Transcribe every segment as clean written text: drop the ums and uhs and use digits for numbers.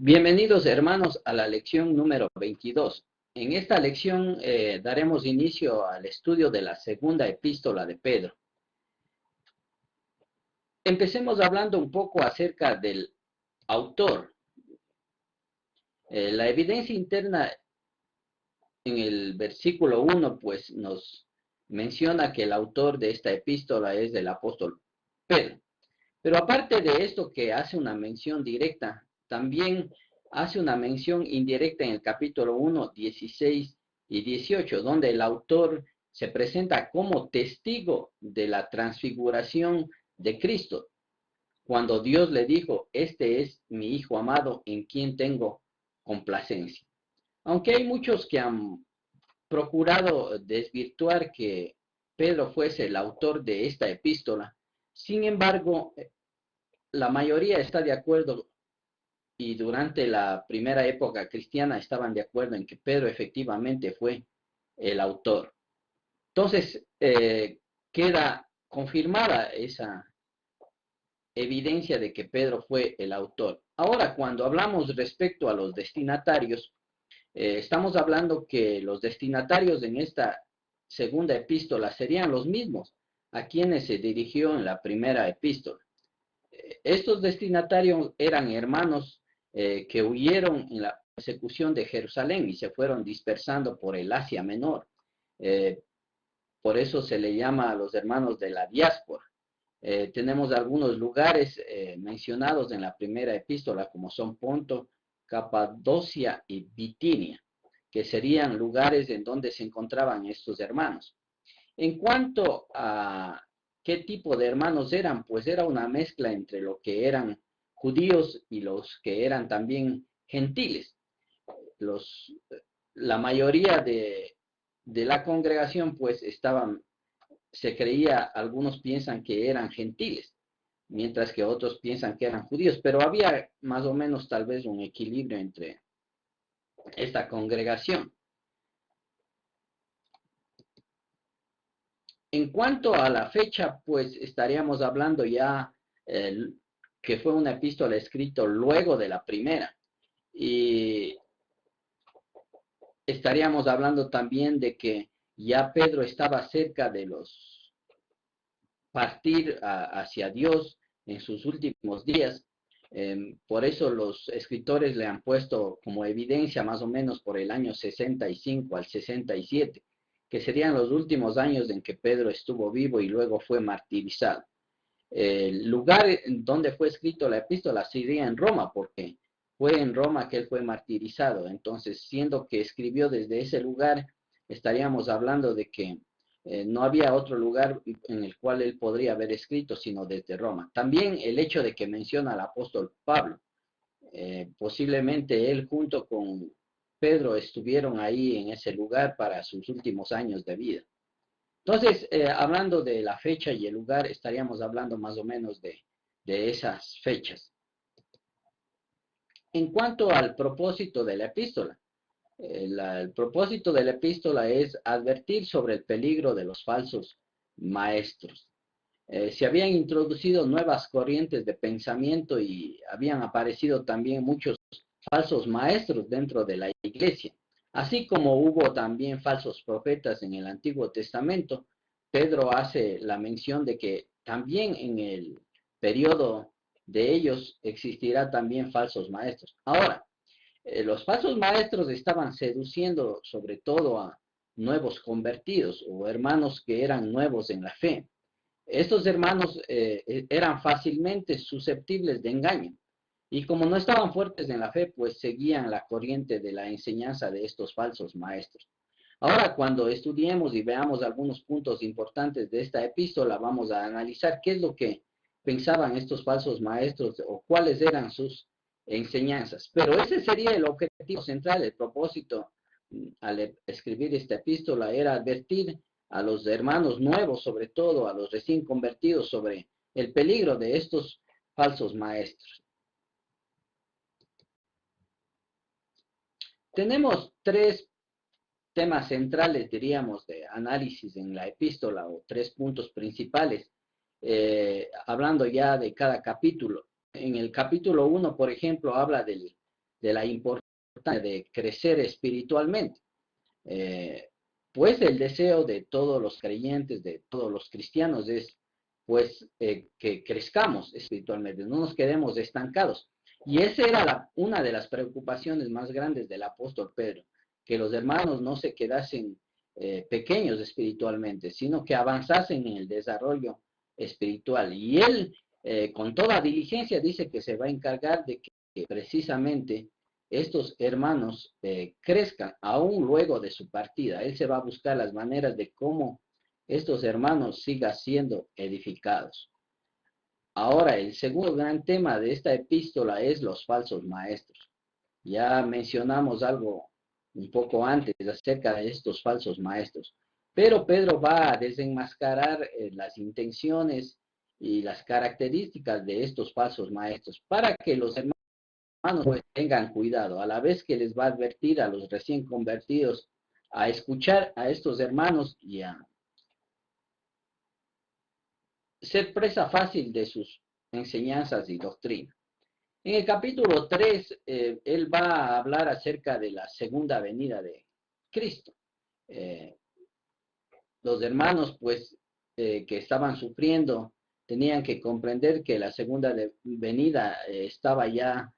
Bienvenidos hermanos a la lección número 22. En esta lección daremos inicio al estudio de la segunda epístola de Pedro. Empecemos hablando un poco acerca del autor. La evidencia interna en el versículo 1 pues nos menciona que el autor de esta epístola es el apóstol Pedro. Pero aparte de esto que hace una mención directa, también hace una mención indirecta en el capítulo 1, 16 y 18, donde el autor se presenta como testigo de la transfiguración de Cristo, cuando Dios le dijo, este es mi Hijo amado en quien tengo complacencia. Aunque hay muchos que han procurado desvirtuar que Pedro fuese el autor de esta epístola, sin embargo, la mayoría está de acuerdo y durante la primera época cristiana estaban de acuerdo en que Pedro efectivamente fue el autor. Entonces, queda confirmada esa evidencia de que Pedro fue el autor. Ahora, cuando hablamos respecto a los destinatarios, estamos hablando que los destinatarios en esta segunda epístola serían los mismos a quienes se dirigió en la primera epístola. Estos destinatarios eran hermanos que huyeron en la persecución de Jerusalén y se fueron dispersando por el Asia Menor. Por eso se le llama a los hermanos de la diáspora. Tenemos algunos lugares mencionados en la primera epístola, como son Ponto, Capadocia y Bitinia, que serían lugares en donde se encontraban estos hermanos. En cuanto a qué tipo de hermanos eran, pues era una mezcla entre lo que eran judíos y los que eran también gentiles. La mayoría de la congregación pues se creía, algunos piensan que eran gentiles, mientras que otros piensan que eran judíos, pero había más o menos tal vez un equilibrio entre esta congregación. En cuanto a la fecha, pues estaríamos hablando ya que fue una epístola escrita luego de la primera. Y estaríamos hablando también de que ya Pedro estaba cerca de partir hacia Dios en sus últimos días. Por eso los escritores le han puesto como evidencia más o menos por el año 65 al 67, que serían los últimos años en que Pedro estuvo vivo y luego fue martirizado. El lugar en donde fue escrito la epístola sería en Roma, porque fue en Roma que él fue martirizado. Entonces, siendo que escribió desde ese lugar, estaríamos hablando de que no había otro lugar en el cual él podría haber escrito, sino desde Roma. También el hecho de que menciona al apóstol Pablo, posiblemente él junto con Pedro estuvieron ahí en ese lugar para sus últimos años de vida. Entonces, hablando de la fecha y el lugar, estaríamos hablando más o menos de esas fechas. En cuanto al propósito de la epístola, el propósito de la epístola es advertir sobre el peligro de los falsos maestros. Se habían introducido nuevas corrientes de pensamiento y habían aparecido también muchos falsos maestros dentro de la iglesia. Así como hubo también falsos profetas en el Antiguo Testamento, Pedro hace la mención de que también en el periodo de ellos existirá también falsos maestros. Ahora, los falsos maestros estaban seduciendo sobre todo a nuevos convertidos o hermanos que eran nuevos en la fe. Estos hermanos eran fácilmente susceptibles de engaño y como no estaban fuertes en la fe, pues seguían la corriente de la enseñanza de estos falsos maestros. Ahora, cuando estudiemos y veamos algunos puntos importantes de esta epístola, vamos a analizar qué es lo que pensaban estos falsos maestros o cuáles eran sus enseñanzas. Pero ese sería el objetivo central, el propósito al escribir esta epístola era advertir a los hermanos nuevos, sobre todo a los recién convertidos, sobre el peligro de estos falsos maestros. Tenemos tres temas centrales, diríamos, de análisis en la epístola, o tres puntos principales, hablando ya de cada capítulo. En el capítulo 1, por ejemplo, habla del de la importancia de crecer espiritualmente. Pues el deseo de todos los creyentes, de todos los cristianos es pues que crezcamos espiritualmente, no nos quedemos estancados. Y esa era una de las preocupaciones más grandes del apóstol Pedro, que los hermanos no se quedasen pequeños espiritualmente, sino que avanzasen en el desarrollo espiritual. Y él, con toda diligencia, dice que se va a encargar de que precisamente estos hermanos crezcan aún luego de su partida. Él se va a buscar las maneras de cómo estos hermanos sigan siendo edificados. Ahora, el segundo gran tema de esta epístola es los falsos maestros. Ya mencionamos algo un poco antes acerca de estos falsos maestros, pero Pedro va a desenmascarar las intenciones y las características de estos falsos maestros para que los hermanos pues tengan cuidado, a la vez que les va a advertir a los recién convertidos a escuchar a estos hermanos y a ser presa fácil de sus enseñanzas y doctrina. En el capítulo 3, él va a hablar acerca de la segunda venida de Cristo. Los hermanos, pues, que estaban sufriendo, tenían que comprender que la segunda venida estaba ya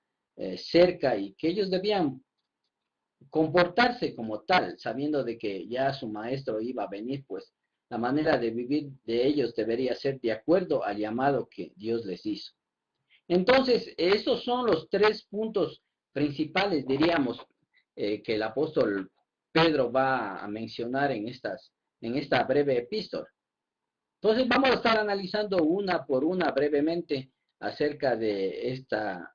cerca y que ellos debían comportarse como tal, sabiendo de que ya su maestro iba a venir, pues la manera de vivir de ellos debería ser de acuerdo al llamado que Dios les hizo. Entonces, esos son los tres puntos principales, diríamos, que el apóstol Pedro va a mencionar en esta breve epístola. Entonces, vamos a estar analizando una por una brevemente acerca de esta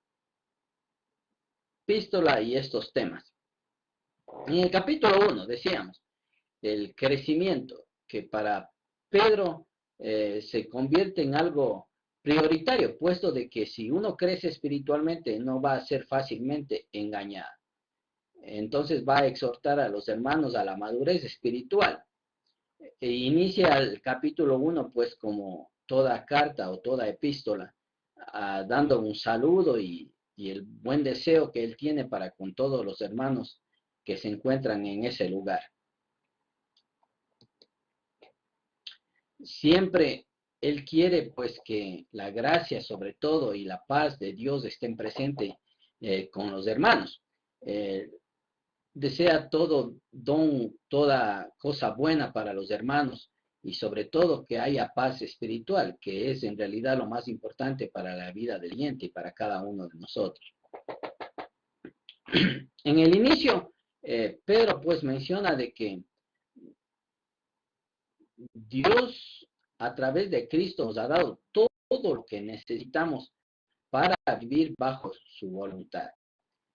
epístola y estos temas. En el capítulo 1 decíamos, el crecimiento, que para Pedro se convierte en algo prioritario, puesto de que si uno crece espiritualmente no va a ser fácilmente engañado. Entonces va a exhortar a los hermanos a la madurez espiritual. Inicia el capítulo 1 pues como toda carta o toda epístola, dando un saludo y el buen deseo que él tiene para con todos los hermanos que se encuentran en ese lugar. Siempre él quiere pues que la gracia sobre todo y la paz de Dios estén presentes con los hermanos. Desea todo don, toda cosa buena para los hermanos y sobre todo que haya paz espiritual, que es en realidad lo más importante para la vida del creyente y para cada uno de nosotros. En el inicio, Pedro pues menciona de que Dios a través de Cristo nos ha dado todo lo que necesitamos para vivir bajo su voluntad.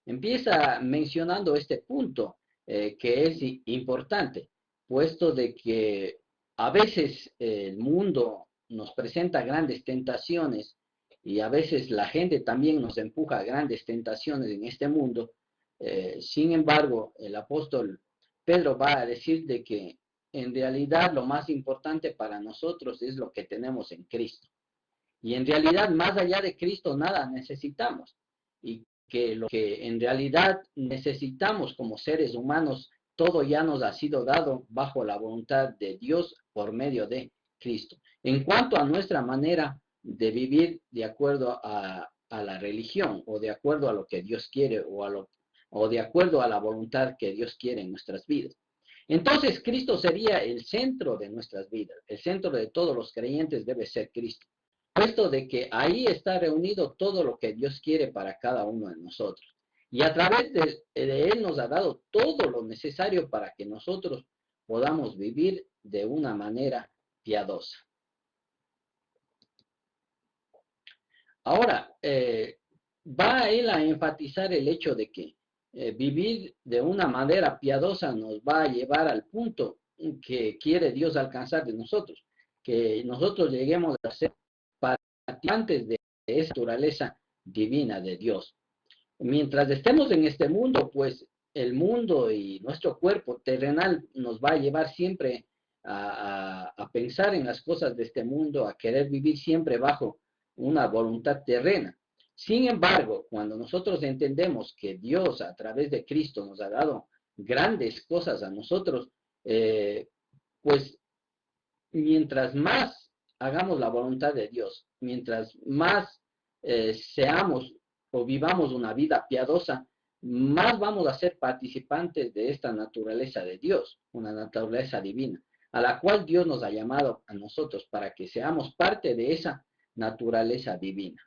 Empieza mencionando este punto que es importante, puesto de que a veces el mundo nos presenta grandes tentaciones y a veces la gente también nos empuja a grandes tentaciones en este mundo. Sin embargo, el apóstol Pedro va a decir de que en realidad lo más importante para nosotros es lo que tenemos en Cristo. Y en realidad, más allá de Cristo, nada necesitamos. Y que lo que en realidad necesitamos como seres humanos, todo ya nos ha sido dado bajo la voluntad de Dios por medio de Cristo. En cuanto a nuestra manera de vivir de acuerdo a la religión o de acuerdo a lo que Dios quiere o de acuerdo a la voluntad que Dios quiere en nuestras vidas. Entonces, Cristo sería el centro de nuestras vidas. El centro de todos los creyentes debe ser Cristo, puesto de que ahí está reunido todo lo que Dios quiere para cada uno de nosotros. Y a través de Él nos ha dado todo lo necesario para que nosotros podamos vivir de una manera piadosa. Ahora, va Él a enfatizar el hecho de que vivir de una manera piadosa nos va a llevar al punto que quiere Dios alcanzar de nosotros, que nosotros lleguemos a ser participantes de esa naturaleza divina de Dios. Mientras estemos en este mundo, pues el mundo y nuestro cuerpo terrenal nos va a llevar siempre a pensar en las cosas de este mundo, a querer vivir siempre bajo una voluntad terrena. Sin embargo, cuando nosotros entendemos que Dios a través de Cristo nos ha dado grandes cosas a nosotros, pues mientras más hagamos la voluntad de Dios, mientras más seamos o vivamos una vida piadosa, más vamos a ser participantes de esta naturaleza de Dios, una naturaleza divina, a la cual Dios nos ha llamado a nosotros para que seamos parte de esa naturaleza divina.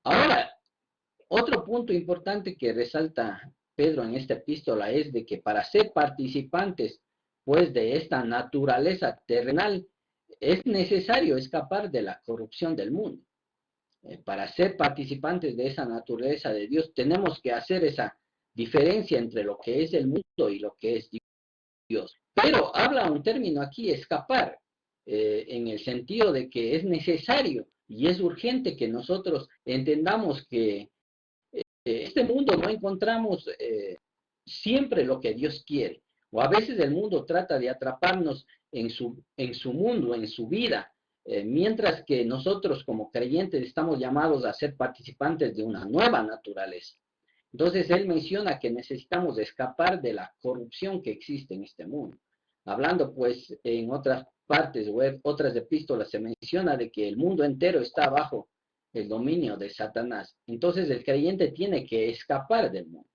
Ahora, otro punto importante que resalta Pedro en esta epístola es de que para ser participantes pues de esta naturaleza terrenal es necesario escapar de la corrupción del mundo. Para ser participantes de esa naturaleza de Dios tenemos que hacer esa diferencia entre lo que es el mundo y lo que es Dios. Pero habla un término aquí, escapar, en el sentido de que es necesario y es urgente que nosotros entendamos que este mundo no encontramos siempre lo que Dios quiere. O a veces el mundo trata de atraparnos en su mundo, en su vida, mientras que nosotros como creyentes estamos llamados a ser participantes de una nueva naturaleza. Entonces él menciona que necesitamos escapar de la corrupción que existe en este mundo. Hablando pues en otras partes o otras epístolas se menciona de que el mundo entero está bajo el dominio de Satanás. Entonces el creyente tiene que escapar del mundo.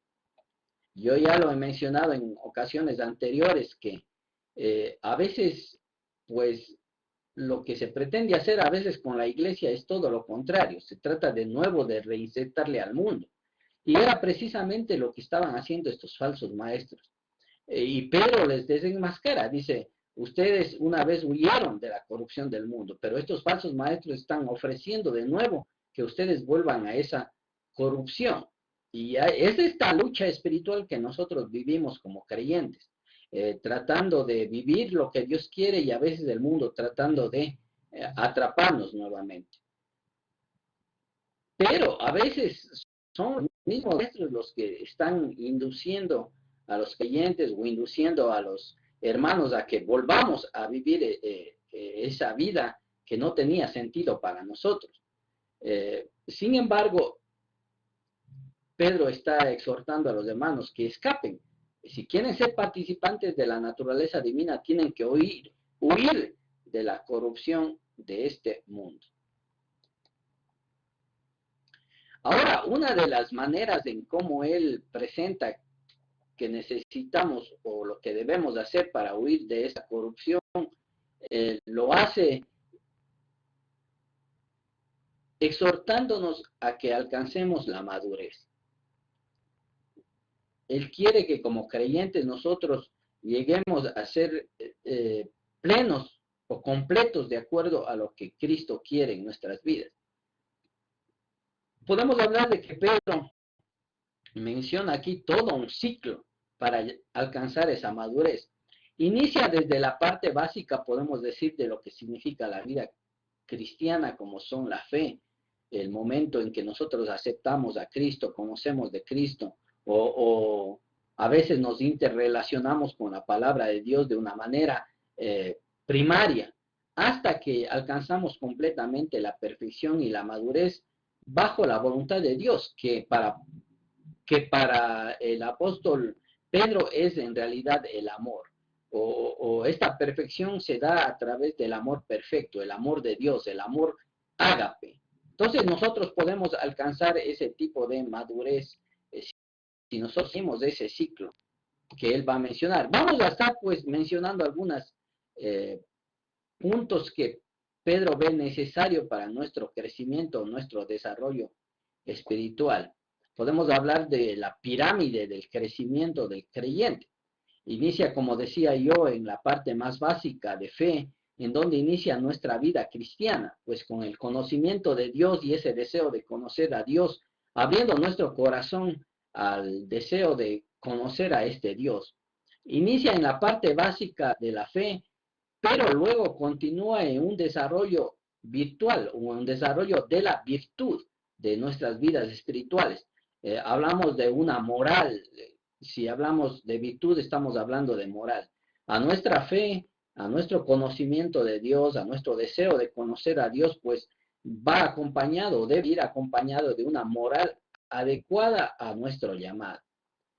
Yo ya lo he mencionado en ocasiones anteriores que a veces, pues, lo que se pretende hacer a veces con la iglesia es todo lo contrario. Se trata de nuevo de reinsertarle al mundo. Y era precisamente lo que estaban haciendo estos falsos maestros. Y Pedro les desenmascara, dice, ustedes una vez huyeron de la corrupción del mundo, pero estos falsos maestros están ofreciendo de nuevo que ustedes vuelvan a esa corrupción. Y es esta lucha espiritual que nosotros vivimos como creyentes, tratando de vivir lo que Dios quiere y a veces el mundo tratando de atraparnos nuevamente. Pero a veces son los mismos maestros los que están induciendo a los creyentes o induciendo a los hermanos a que volvamos a vivir esa vida que no tenía sentido para nosotros. Sin embargo, Pedro está exhortando a los hermanos que escapen. Si quieren ser participantes de la naturaleza divina, tienen que huir de la corrupción de este mundo. Ahora, una de las maneras en cómo él presenta que necesitamos o lo que debemos hacer para huir de esta corrupción, lo hace exhortándonos a que alcancemos la madurez. Él quiere que como creyentes nosotros lleguemos a ser plenos o completos de acuerdo a lo que Cristo quiere en nuestras vidas. Podemos hablar de que Pedro menciona aquí todo un ciclo para alcanzar esa madurez. Inicia desde la parte básica, podemos decir, de lo que significa la vida cristiana, como son la fe, el momento en que nosotros aceptamos a Cristo, conocemos de Cristo, o a veces nos interrelacionamos con la palabra de Dios de una manera primaria, hasta que alcanzamos completamente la perfección y la madurez bajo la voluntad de Dios, que para el apóstol Pedro es en realidad el amor. O esta perfección se da a través del amor perfecto, el amor de Dios, el amor ágape. Entonces nosotros podemos alcanzar ese tipo de madurez si nosotros seguimos ese ciclo que él va a mencionar. Vamos a estar pues mencionando algunos puntos que Pedro ve necesario para nuestro crecimiento, nuestro desarrollo espiritual. Podemos hablar de la pirámide del crecimiento del creyente. Inicia, como decía yo, en la parte más básica de fe, en donde inicia nuestra vida cristiana, pues con el conocimiento de Dios y ese deseo de conocer a Dios, abriendo nuestro corazón al deseo de conocer a este Dios. Inicia en la parte básica de la fe, pero luego continúa en un desarrollo virtual o un desarrollo de la virtud de nuestras vidas espirituales. Hablamos de una moral. Si hablamos de virtud, estamos hablando de moral. A nuestra fe, a nuestro conocimiento de Dios, a nuestro deseo de conocer a Dios, pues va acompañado, debe ir acompañado de una moral adecuada a nuestro llamado.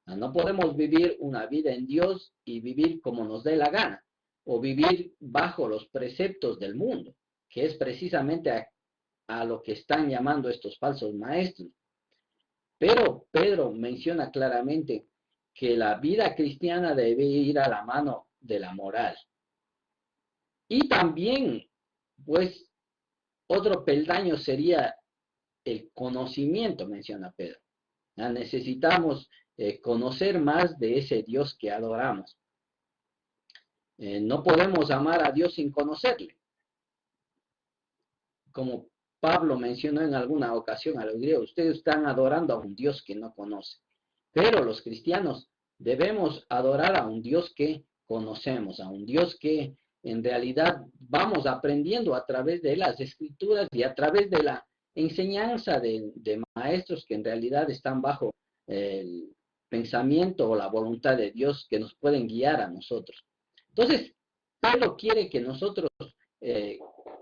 No podemos vivir una vida en Dios y vivir como nos dé la gana, o vivir bajo los preceptos del mundo, que es precisamente a lo que están llamando estos falsos maestros. Pero Pedro menciona claramente que la vida cristiana debe ir a la mano de la moral. Y también, pues, otro peldaño sería el conocimiento, menciona Pedro. Necesitamos conocer más de ese Dios que adoramos. No podemos amar a Dios sin conocerle. Como Pablo mencionó en alguna ocasión a los griegos, ustedes están adorando a un Dios que no conoce. Pero los cristianos debemos adorar a un Dios que conocemos, a un Dios que en realidad vamos aprendiendo a través de las escrituras y a través de la enseñanza de maestros que en realidad están bajo el pensamiento o la voluntad de Dios, que nos pueden guiar a nosotros. Entonces, Pablo quiere que nosotros eh,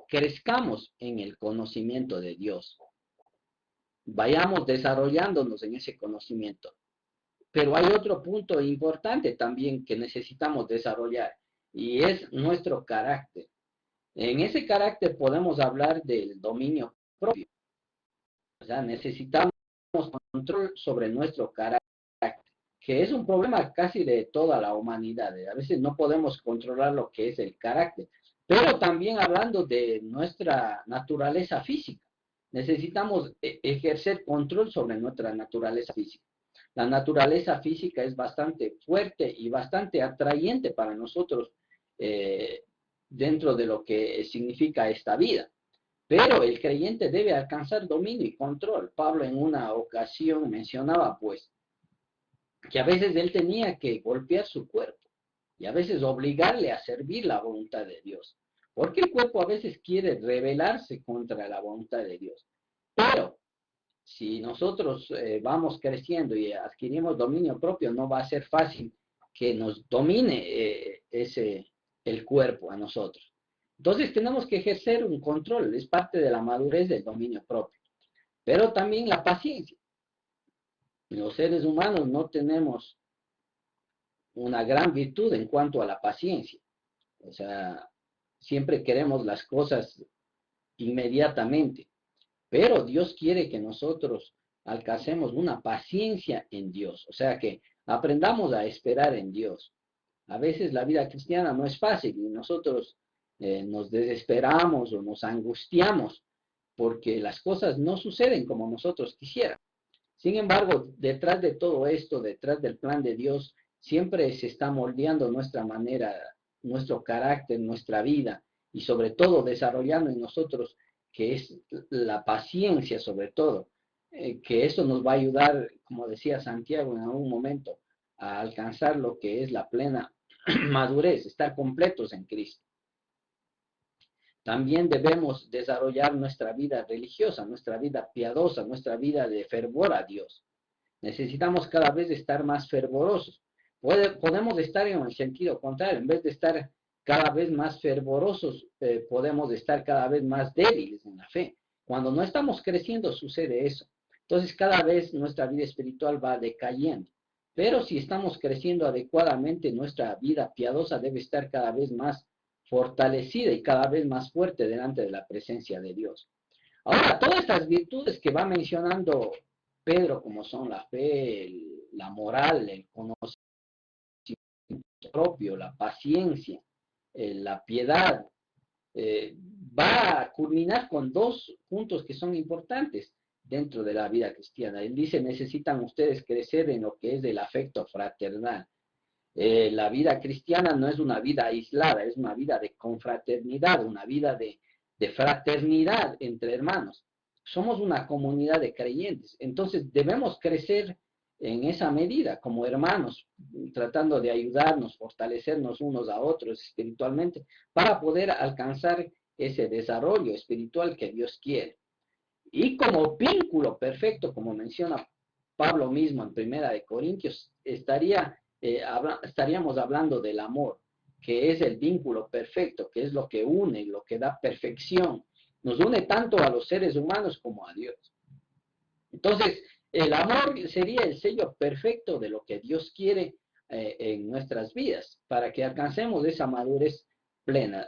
crezcamos en el conocimiento de Dios, vayamos desarrollándonos en ese conocimiento. Pero hay otro punto importante también que necesitamos desarrollar, y es nuestro carácter. En ese carácter podemos hablar del dominio propio. O sea, necesitamos control sobre nuestro carácter, que es un problema casi de toda la humanidad. A veces no podemos controlar lo que es el carácter. Pero también hablando de nuestra naturaleza física, necesitamos ejercer control sobre nuestra naturaleza física. La naturaleza física es bastante fuerte y bastante atrayente para nosotros dentro de lo que significa esta vida. Pero el creyente debe alcanzar dominio y control. Pablo en una ocasión mencionaba, pues, que a veces él tenía que golpear su cuerpo y a veces obligarle a servir la voluntad de Dios. Porque el cuerpo a veces quiere rebelarse contra la voluntad de Dios. Pero si nosotros vamos creciendo y adquirimos dominio propio, no va a ser fácil que nos domine el cuerpo a nosotros. Entonces tenemos que ejercer un control, es parte de la madurez del dominio propio. Pero también la paciencia. Los seres humanos no tenemos una gran virtud en cuanto a la paciencia. O sea, siempre queremos las cosas inmediatamente. Pero Dios quiere que nosotros alcancemos una paciencia en Dios. O sea, que aprendamos a esperar en Dios. A veces la vida cristiana no es fácil y nosotros nos desesperamos o nos angustiamos porque las cosas no suceden como nosotros quisiéramos. Sin embargo, detrás de todo esto, detrás del plan de Dios, siempre se está moldeando nuestra manera, nuestro carácter, nuestra vida y sobre todo desarrollando en nosotros que es la paciencia sobre todo, que eso nos va a ayudar, como decía Santiago en algún momento, a alcanzar lo que es la plena madurez, estar completos en Cristo. También debemos desarrollar nuestra vida religiosa, nuestra vida piadosa, nuestra vida de fervor a Dios. Necesitamos cada vez estar más fervorosos. Podemos estar en el sentido contrario, en vez de estar cada vez más fervorosos, podemos estar cada vez más débiles en la fe. Cuando no estamos creciendo sucede eso. Entonces cada vez nuestra vida espiritual va decayendo. Pero si estamos creciendo adecuadamente, nuestra vida piadosa debe estar cada vez más fortalecida y cada vez más fuerte delante de la presencia de Dios. Ahora, todas estas virtudes que va mencionando Pedro, como son la fe, la moral, el conocimiento propio, la paciencia, la piedad, va a culminar con dos puntos que son importantes dentro de la vida cristiana. Él dice, necesitan ustedes crecer en lo que es el afecto fraternal. La vida cristiana no es una vida aislada, es una vida de confraternidad, una vida de fraternidad entre hermanos. Somos una comunidad de creyentes, entonces debemos crecer en esa medida como hermanos, tratando de ayudarnos, fortalecernos unos a otros espiritualmente para poder alcanzar ese desarrollo espiritual que Dios quiere. Y como vínculo perfecto, como menciona Pablo mismo en Primera de Corintios, estaríamos hablando del amor, que es el vínculo perfecto, que es lo que une, lo que da perfección, nos une tanto a los seres humanos como a Dios. Entonces, el amor sería el sello perfecto de lo que Dios quiere en nuestras vidas, para que alcancemos esa madurez plena.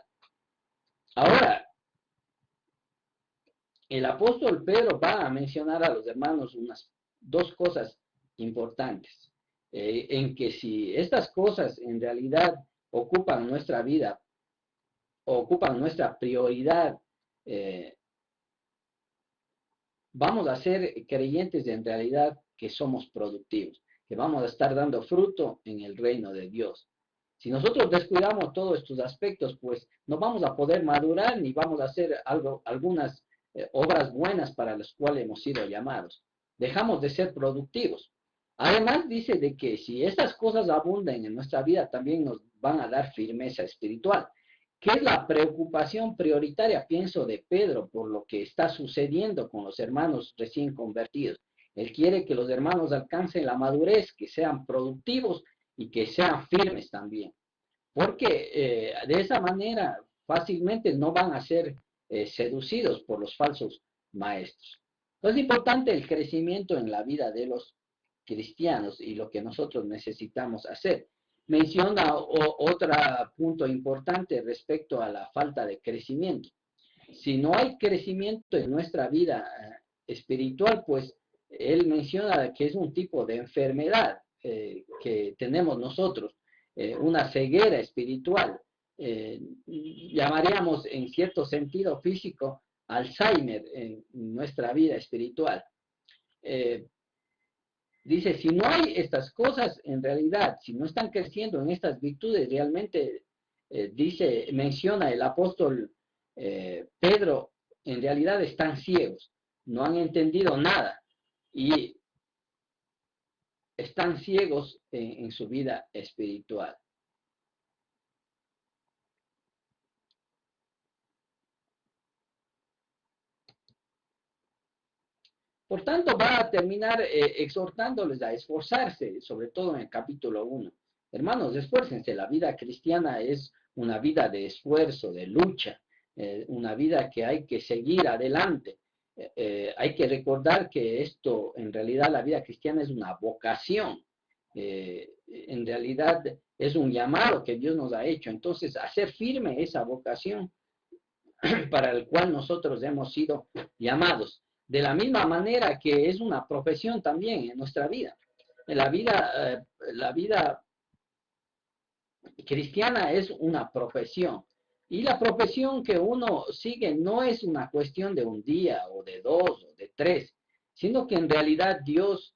Ahora, el apóstol Pedro va a mencionar a los hermanos unas dos cosas importantes, en que si estas cosas en realidad ocupan nuestra vida, ocupan nuestra prioridad, vamos a ser creyentes en realidad que somos productivos, que vamos a estar dando fruto en el reino de Dios. Si nosotros descuidamos todos estos aspectos, pues no vamos a poder madurar ni vamos a hacer algunas obras buenas para las cuales hemos sido llamados. Dejamos de ser productivos. Además dice de que si estas cosas abundan en nuestra vida, también nos van a dar firmeza espiritual. ¿Qué es la preocupación prioritaria, pienso, de Pedro por lo que está sucediendo con los hermanos recién convertidos? Él quiere que los hermanos alcancen la madurez, que sean productivos y que sean firmes también, porque de esa manera fácilmente no van a ser seducidos por los falsos maestros. Entonces es importante el crecimiento en la vida de los cristianos y lo que nosotros necesitamos hacer. Menciona otro punto importante respecto a la falta de crecimiento. Si no hay crecimiento en nuestra vida espiritual, pues él menciona que es un tipo de enfermedad que tenemos nosotros, una ceguera espiritual. Llamaríamos en cierto sentido físico Alzheimer en nuestra vida espiritual. Dice, si no hay estas cosas en realidad, si no están creciendo en estas virtudes, realmente, menciona el apóstol Pedro, en realidad están ciegos, no han entendido nada y están ciegos en su vida espiritual. Por tanto, va a terminar exhortándoles a esforzarse, sobre todo en el capítulo 1. Hermanos, esfuércense, la vida cristiana es una vida de esfuerzo, de lucha, una vida que hay que seguir adelante. Hay que recordar que en realidad la vida cristiana es una vocación, en realidad es un llamado que Dios nos ha hecho. Entonces, hacer firme esa vocación para el cual nosotros hemos sido llamados. De la misma manera que es una profesión también en nuestra vida. La vida cristiana es una profesión. Y la profesión que uno sigue no es una cuestión de un día o de dos o de tres, sino que en realidad Dios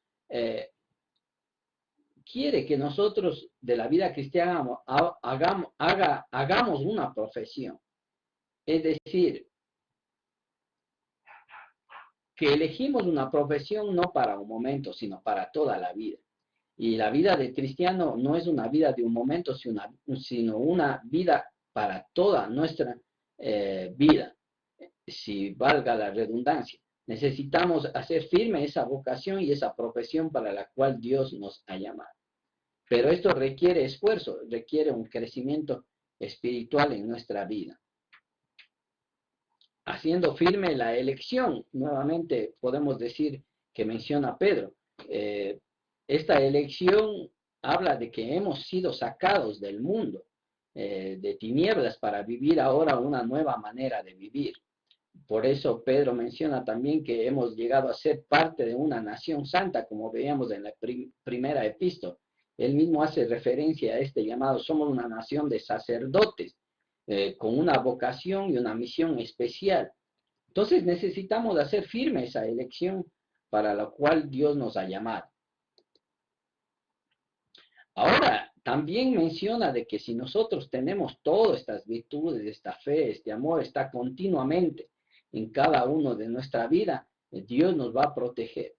quiere que nosotros de la vida cristiana hagamos una profesión. Es decir, que elegimos una profesión no para un momento, sino para toda la vida. Y la vida del cristiano no es una vida de un momento, sino una vida para toda nuestra vida, si valga la redundancia. Necesitamos hacer firme esa vocación y esa profesión para la cual Dios nos ha llamado. Pero esto requiere esfuerzo, requiere un crecimiento espiritual en nuestra vida. Haciendo firme la elección, nuevamente podemos decir que menciona Pedro. Esta elección habla de que hemos sido sacados del mundo de tinieblas para vivir ahora una nueva manera de vivir. Por eso Pedro menciona también que hemos llegado a ser parte de una nación santa, como veíamos en la primera epístola. Él mismo hace referencia a este llamado, somos una nación de sacerdotes, con una vocación y una misión especial. Entonces necesitamos hacer firme esa elección para la cual Dios nos ha llamado. Ahora, también menciona de que si nosotros tenemos todas estas virtudes, esta fe, este amor, está continuamente en cada uno de nuestra vida, Dios nos va a proteger.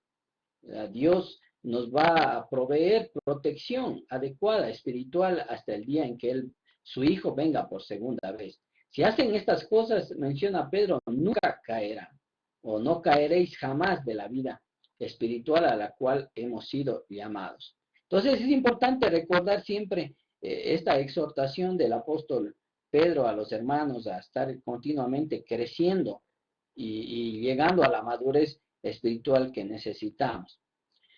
Dios nos va a proveer protección adecuada, espiritual, hasta el día en que su Hijo venga por segunda vez. Si hacen estas cosas, menciona Pedro, nunca caerán, o no caeréis jamás de la vida espiritual a la cual hemos sido llamados. Entonces es importante recordar siempre esta exhortación del apóstol Pedro a los hermanos a estar continuamente creciendo y llegando a la madurez espiritual que necesitamos.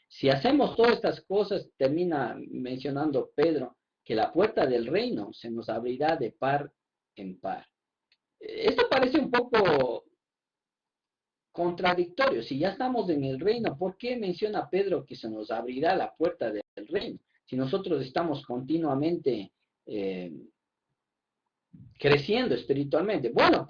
Si hacemos todas estas cosas, termina mencionando Pedro, que la puerta del reino se nos abrirá de par en par. Esto parece un poco contradictorio. Si ya estamos en el reino, ¿por qué menciona Pedro que se nos abrirá la puerta del reino? Si nosotros estamos continuamente creciendo espiritualmente. Bueno,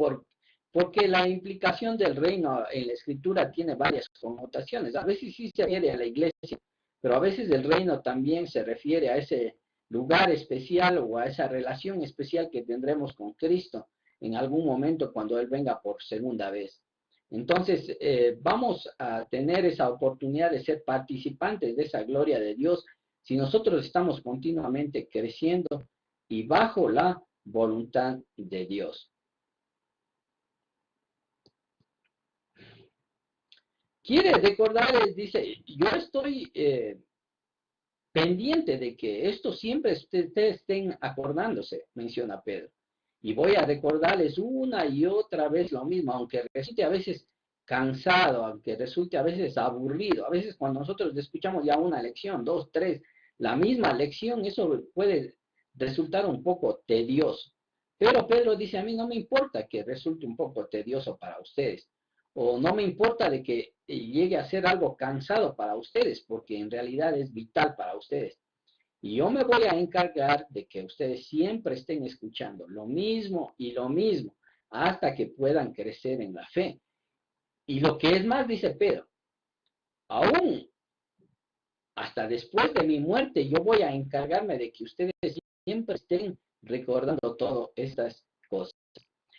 porque la implicación del reino en la escritura tiene varias connotaciones. A veces sí se refiere a la iglesia, pero a veces el reino también se refiere a ese lugar especial o a esa relación especial que tendremos con Cristo en algún momento cuando Él venga por segunda vez. Entonces, vamos a tener esa oportunidad de ser participantes de esa gloria de Dios si nosotros estamos continuamente creciendo y bajo la voluntad de Dios. Quiere recordarles, dice, yo estoy pendiente de que esto siempre ustedes estén acordándose, menciona Pedro. Y voy a recordarles una y otra vez lo mismo, aunque resulte a veces cansado, aunque resulte a veces aburrido. A veces cuando nosotros escuchamos ya una lección, dos, tres, la misma lección, eso puede resultar un poco tedioso. Pero Pedro dice, a mí no me importa que resulte un poco tedioso para ustedes, o no me importa de que llegue a ser algo cansado para ustedes, porque en realidad es vital para ustedes. Y yo me voy a encargar de que ustedes siempre estén escuchando lo mismo y lo mismo, hasta que puedan crecer en la fe. Y lo que es más, dice Pedro, aún hasta después de mi muerte, yo voy a encargarme de que ustedes siempre estén recordando todas estas cosas.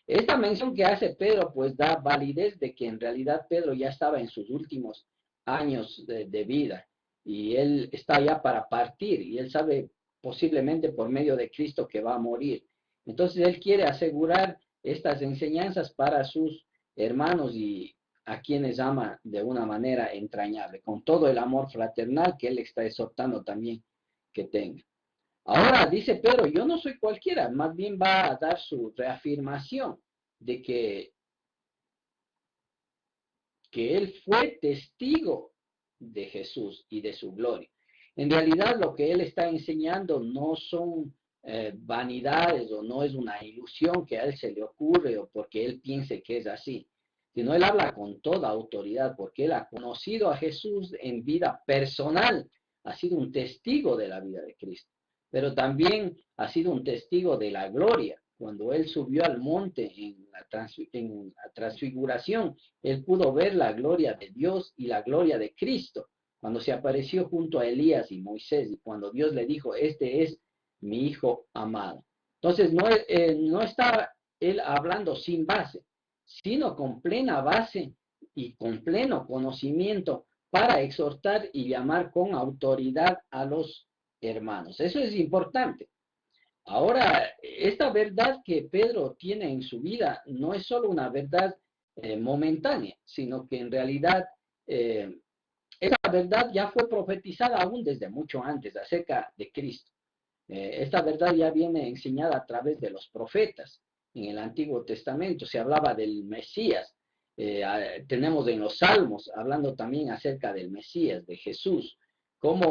Esta mención que hace Pedro, pues da validez de que en realidad Pedro ya estaba en sus últimos años de vida y él está ya para partir y él sabe posiblemente por medio de Cristo que va a morir. Entonces él quiere asegurar estas enseñanzas para sus hermanos y a quienes ama de una manera entrañable, con todo el amor fraternal que él está exhortando también que tenga. Ahora dice Pedro, yo no soy cualquiera, más bien va a dar su reafirmación de que él fue testigo de Jesús y de su gloria. En realidad lo que él está enseñando no son vanidades o no es una ilusión que a él se le ocurre o porque él piense que es así, sino él habla con toda autoridad porque él ha conocido a Jesús en vida personal, ha sido un testigo de la vida de Cristo, pero también ha sido un testigo de la gloria. Cuando él subió al monte en la transfiguración, él pudo ver la gloria de Dios y la gloria de Cristo. Cuando se apareció junto a Elías y Moisés y cuando Dios le dijo, este es mi hijo amado. Entonces no está él hablando sin base, sino con plena base y con pleno conocimiento para exhortar y llamar con autoridad a los hermanos. Eso es importante. Ahora, esta verdad que Pedro tiene en su vida no es solo una verdad momentánea, sino que en realidad esta verdad ya fue profetizada aún desde mucho antes acerca de Cristo. Esta verdad ya viene enseñada a través de los profetas. En el Antiguo Testamento se hablaba del Mesías. Tenemos en los Salmos hablando también acerca del Mesías, de Jesús, como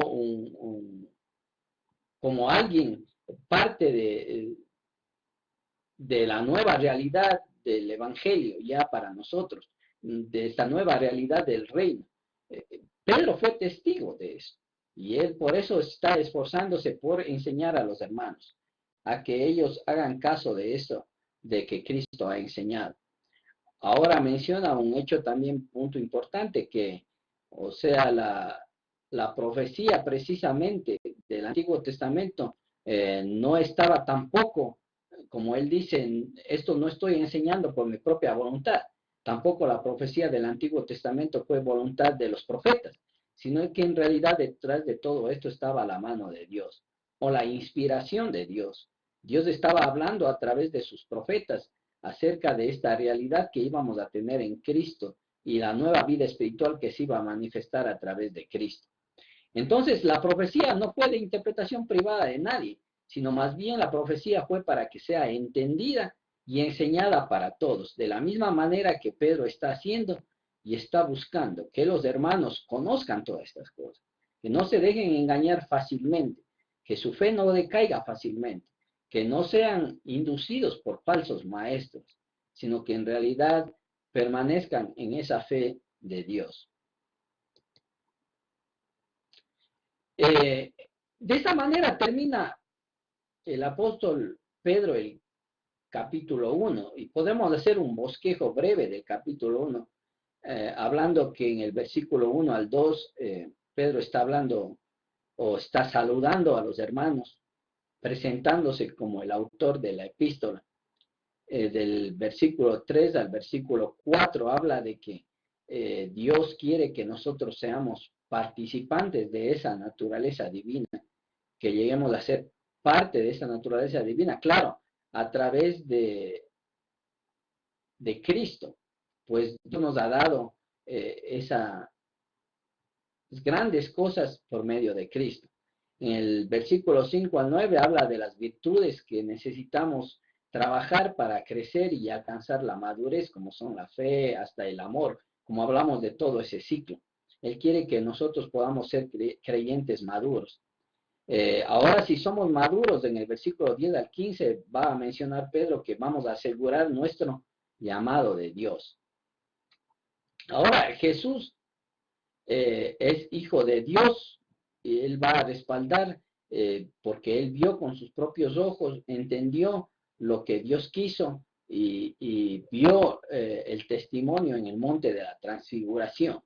como alguien parte de la nueva realidad del Evangelio ya para nosotros, de esta nueva realidad del reino. Pedro fue testigo de eso y él por eso está esforzándose por enseñar a los hermanos, a que ellos hagan caso de eso, de que Cristo ha enseñado. Ahora menciona un hecho también, punto importante, que, o sea, la profecía precisamente del Antiguo Testamento no estaba tampoco, como él dice, esto no estoy enseñando por mi propia voluntad. Tampoco la profecía del Antiguo Testamento fue voluntad de los profetas, sino que en realidad detrás de todo esto estaba la mano de Dios o la inspiración de Dios. Dios estaba hablando a través de sus profetas acerca de esta realidad que íbamos a tener en Cristo y la nueva vida espiritual que se iba a manifestar a través de Cristo. Entonces, la profecía no fue de interpretación privada de nadie, sino más bien la profecía fue para que sea entendida y enseñada para todos, de la misma manera que Pedro está haciendo y está buscando que los hermanos conozcan todas estas cosas, que no se dejen engañar fácilmente, que su fe no decaiga fácilmente, que no sean inducidos por falsos maestros, sino que en realidad permanezcan en esa fe de Dios. De esta manera termina el apóstol Pedro el capítulo 1 y podemos hacer un bosquejo breve del capítulo 1, hablando que en el versículo 1 al 2 Pedro está hablando o está saludando a los hermanos, presentándose como el autor de la epístola. Del versículo 3 al versículo 4 habla de que Dios quiere que nosotros seamos participantes de esa naturaleza divina, que lleguemos a ser parte de esa naturaleza divina, claro, a través de Cristo, pues Dios nos ha dado esas grandes cosas por medio de Cristo. En el versículo 5 al 9 habla de las virtudes que necesitamos trabajar para crecer y alcanzar la madurez, como son la fe, hasta el amor, como hablamos de todo ese ciclo. Él quiere que nosotros podamos ser creyentes maduros. Ahora, si somos maduros, en el versículo 10 al 15 va a mencionar Pedro que vamos a asegurar nuestro llamado de Dios. Ahora, Jesús es hijo de Dios y él va a respaldar porque él vio con sus propios ojos, entendió lo que Dios quiso y vio el testimonio en el monte de la transfiguración.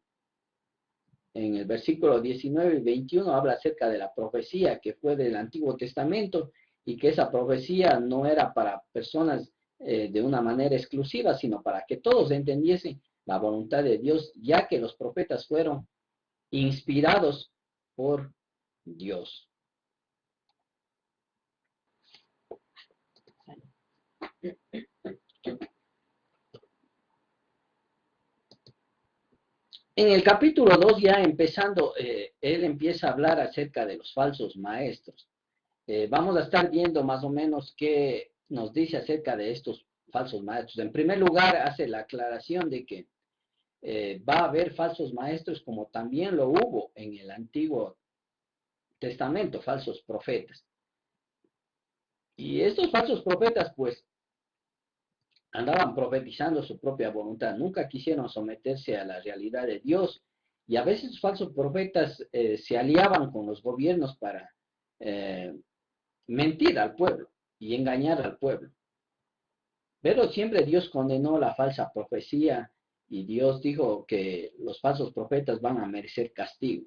En el versículo 19 y 21 habla acerca de la profecía que fue del Antiguo Testamento y que esa profecía no era para personas de una manera exclusiva, sino para que todos entendiesen la voluntad de Dios, ya que los profetas fueron inspirados por Dios. En el capítulo 2 ya empezando, él empieza a hablar acerca de los falsos maestros. Vamos a estar viendo más o menos qué nos dice acerca de estos falsos maestros. En primer lugar, hace la aclaración de que va a haber falsos maestros como también lo hubo en el Antiguo Testamento, falsos profetas. Y estos falsos profetas, pues, andaban profetizando su propia voluntad, nunca quisieron someterse a la realidad de Dios, y a veces falsos profetas se aliaban con los gobiernos para mentir al pueblo y engañar al pueblo. Pero siempre Dios condenó la falsa profecía y Dios dijo que los falsos profetas van a merecer castigo.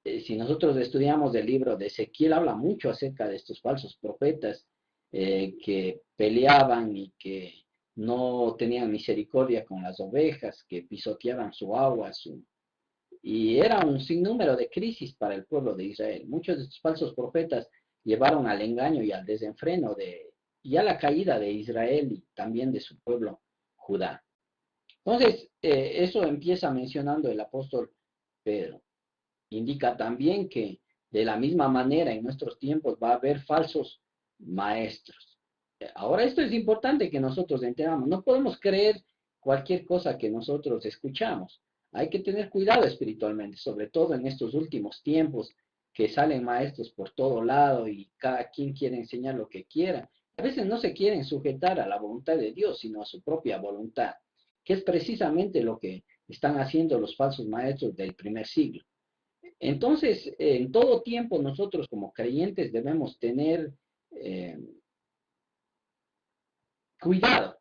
Si nosotros estudiamos el libro de Ezequiel, habla mucho acerca de estos falsos profetas que peleaban y que no tenían misericordia con las ovejas, que pisoteaban su agua, y era un sinnúmero de crisis para el pueblo de Israel. Muchos de estos falsos profetas llevaron al engaño y al desenfreno y a la caída de Israel y también de su pueblo Judá. Entonces, eso empieza mencionando el apóstol Pedro. Indica también que de la misma manera en nuestros tiempos va a haber falsos maestros. Ahora, esto es importante que nosotros entendamos. No podemos creer cualquier cosa que nosotros escuchamos. Hay que tener cuidado espiritualmente, sobre todo en estos últimos tiempos que salen maestros por todo lado y cada quien quiere enseñar lo que quiera. A veces no se quieren sujetar a la voluntad de Dios, sino a su propia voluntad, que es precisamente lo que están haciendo los falsos maestros del primer siglo. Entonces, en todo tiempo nosotros como creyentes debemos tener cuidado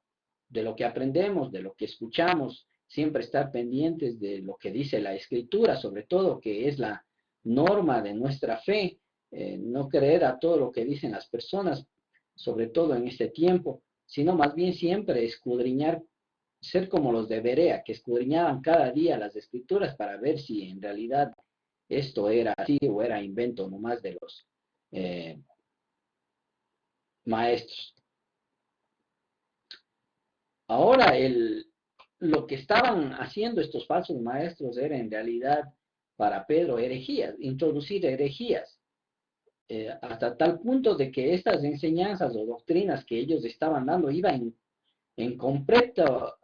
de lo que aprendemos, de lo que escuchamos, siempre estar pendientes de lo que dice la Escritura, sobre todo que es la norma de nuestra fe, no creer a todo lo que dicen las personas, sobre todo en este tiempo, sino más bien siempre escudriñar, ser como los de Berea, que escudriñaban cada día las Escrituras para ver si en realidad esto era así o era invento nomás de los maestros. Ahora, lo que estaban haciendo estos falsos maestros era en realidad para Pedro herejías, introducir herejías. hasta tal punto de que estas enseñanzas o doctrinas que ellos estaban dando iban en completo,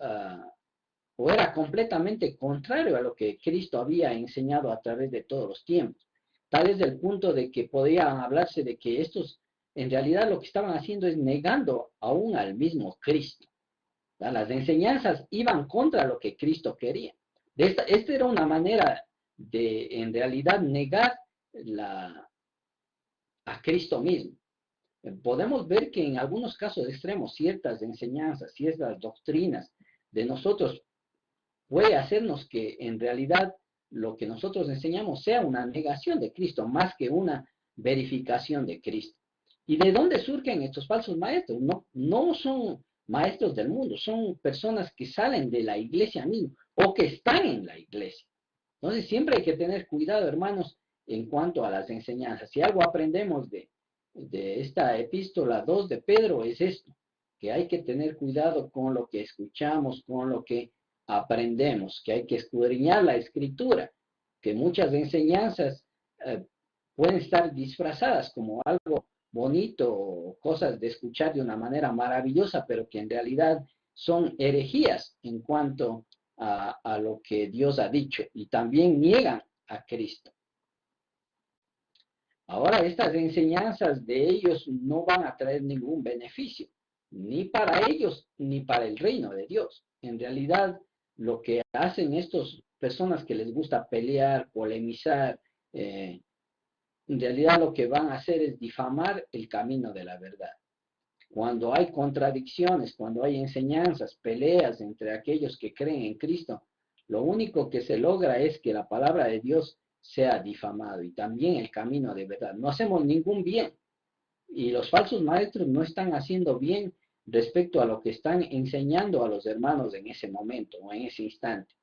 o era completamente contrario a lo que Cristo había enseñado a través de todos los tiempos. Tal es el punto de que podía hablarse de que estos, en realidad lo que estaban haciendo es negando aún al mismo Cristo. Las enseñanzas iban contra lo que Cristo quería. Esta era una manera de, en realidad, negar a Cristo mismo. Podemos ver que en algunos casos extremos ciertas enseñanzas, ciertas doctrinas de nosotros puede hacernos que en realidad lo que nosotros enseñamos sea una negación de Cristo más que una verificación de Cristo. ¿Y de dónde surgen estos falsos maestros? No son maestros del mundo, son personas que salen de la iglesia misma o que están en la iglesia. Entonces siempre hay que tener cuidado, hermanos, en cuanto a las enseñanzas. Si algo aprendemos de esta epístola 2 de Pedro es esto, que hay que tener cuidado con lo que escuchamos, con lo que aprendemos, que hay que escudriñar la escritura, que muchas enseñanzas pueden estar disfrazadas como algo bonito o cosas de escuchar de una manera maravillosa, pero que en realidad son herejías en cuanto a lo que Dios ha dicho y también niegan a Cristo. Ahora, estas enseñanzas de ellos no van a traer ningún beneficio, ni para ellos ni para el reino de Dios. En realidad, lo que hacen estas personas que les gusta pelear, polemizar, en realidad lo que van a hacer es difamar el camino de la verdad. Cuando hay contradicciones, cuando hay enseñanzas, peleas entre aquellos que creen en Cristo, lo único que se logra es que la palabra de Dios sea difamado y también el camino de verdad. No hacemos ningún bien y los falsos maestros no están haciendo bien respecto a lo que están enseñando a los hermanos en ese momento o en ese instante.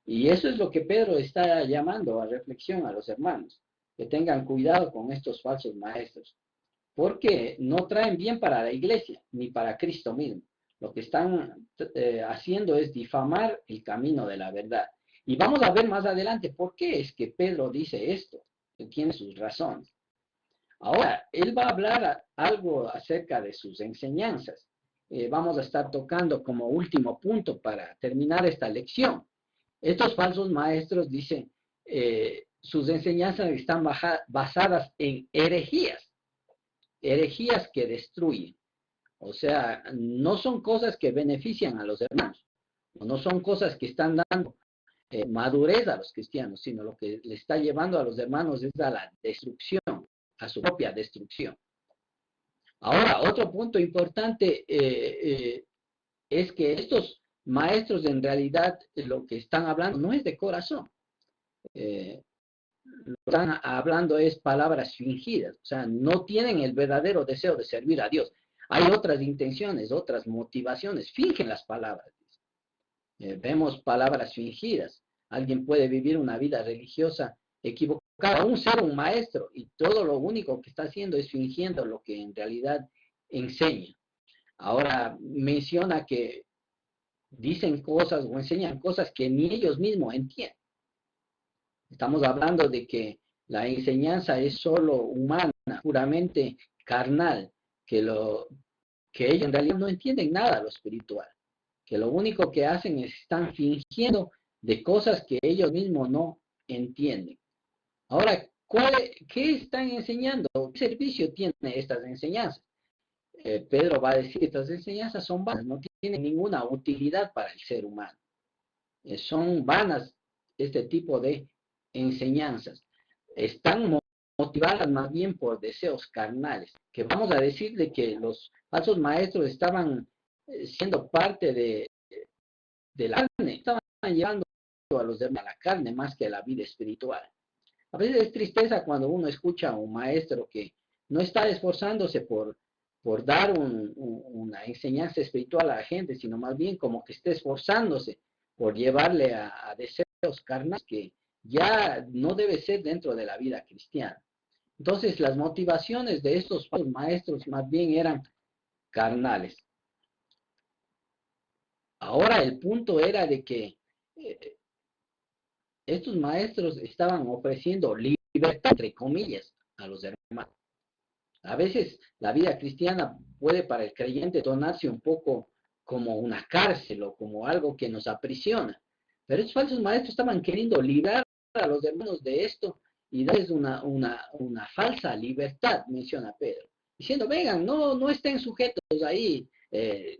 Y eso es lo que Pedro está llamando a reflexión a los hermanos, que tengan cuidado con estos falsos maestros, porque no traen bien para la iglesia ni para Cristo mismo. Lo que están haciendo es difamar el camino de la verdad. Y vamos a ver más adelante por qué es que Pedro dice esto, que tiene sus razones. Ahora, él va a hablar algo acerca de sus enseñanzas. Vamos a estar tocando como último punto para terminar esta lección. Estos falsos maestros dicen, sus enseñanzas están basadas en herejías que destruyen. O sea, no son cosas que benefician a los hermanos, no son cosas que están dando madurez a los cristianos, sino lo que le está llevando a los hermanos es a la destrucción, a su propia destrucción. Ahora, otro punto importante es que estos maestros en realidad lo que están hablando no es de corazón. Lo que están hablando es palabras fingidas, o sea, no tienen el verdadero deseo de servir a Dios. Hay otras intenciones, otras motivaciones, fingen las palabras. Vemos palabras fingidas. Alguien puede vivir una vida religiosa equivocada, aún ser un maestro, y todo lo único que está haciendo es fingiendo lo que en realidad enseña. Ahora menciona que dicen cosas o enseñan cosas que ni ellos mismos entienden. Estamos hablando de que la enseñanza es solo humana, puramente carnal, que ellos en realidad no entienden nada de lo espiritual, que lo único que hacen es están fingiendo de cosas que ellos mismos no entienden. Ahora, ¿qué están enseñando? ¿Qué servicio tienen estas enseñanzas? Pedro va a decir, estas enseñanzas son vanas, no tienen ninguna utilidad para el ser humano. Son vanas este tipo de enseñanzas. Están motivadas más bien por deseos carnales, que vamos a decir de que los falsos maestros estaban siendo parte de la carne, estaban llevando a los demás a la carne más que a la vida espiritual. A veces es tristeza cuando uno escucha a un maestro que no está esforzándose por dar una enseñanza espiritual a la gente, sino más bien como que está esforzándose por llevarle a deseos carnales que ya no debe ser dentro de la vida cristiana. Entonces, las motivaciones de estos maestros más bien eran carnales. Ahora el punto era de que estos maestros estaban ofreciendo libertad, entre comillas, a los hermanos. A veces la vida cristiana puede para el creyente tornarse un poco como una cárcel o como algo que nos aprisiona. Pero estos falsos maestros estaban queriendo librar a los hermanos de esto y darles una falsa libertad, menciona Pedro. Diciendo, vengan, no estén sujetos ahí,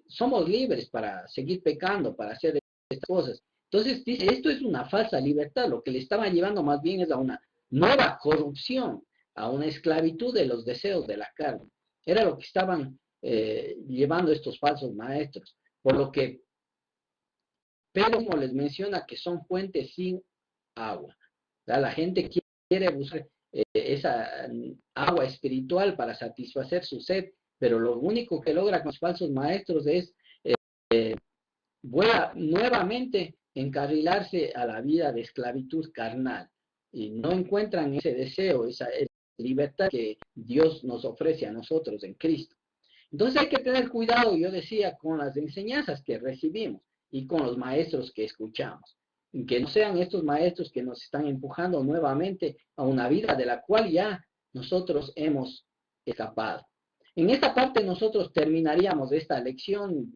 somos libres para seguir pecando, para hacer estas cosas. Entonces dice, esto es una falsa libertad, lo que le estaban llevando más bien es a una nueva corrupción, a una esclavitud de los deseos de la carne. Era lo que estaban llevando estos falsos maestros. Por lo que Pedro les menciona que son fuentes sin agua. La gente quiere buscar esa agua espiritual para satisfacer su sed, pero lo único que logra con los falsos maestros es nuevamente encarrilarse a la vida de esclavitud carnal y no encuentran ese deseo, esa libertad que Dios nos ofrece a nosotros en Cristo. Entonces hay que tener cuidado, yo decía, con las enseñanzas que recibimos y con los maestros que escuchamos. Que no sean estos maestros que nos están empujando nuevamente a una vida de la cual ya nosotros hemos escapado. En esta parte nosotros terminaríamos esta lección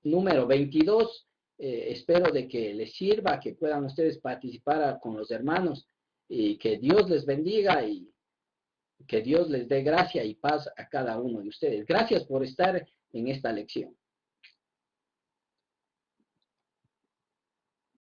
número 22. Espero de que les sirva, que puedan ustedes participar con los hermanos y que Dios les bendiga y que Dios les dé gracia y paz a cada uno de ustedes. Gracias por estar en esta lección.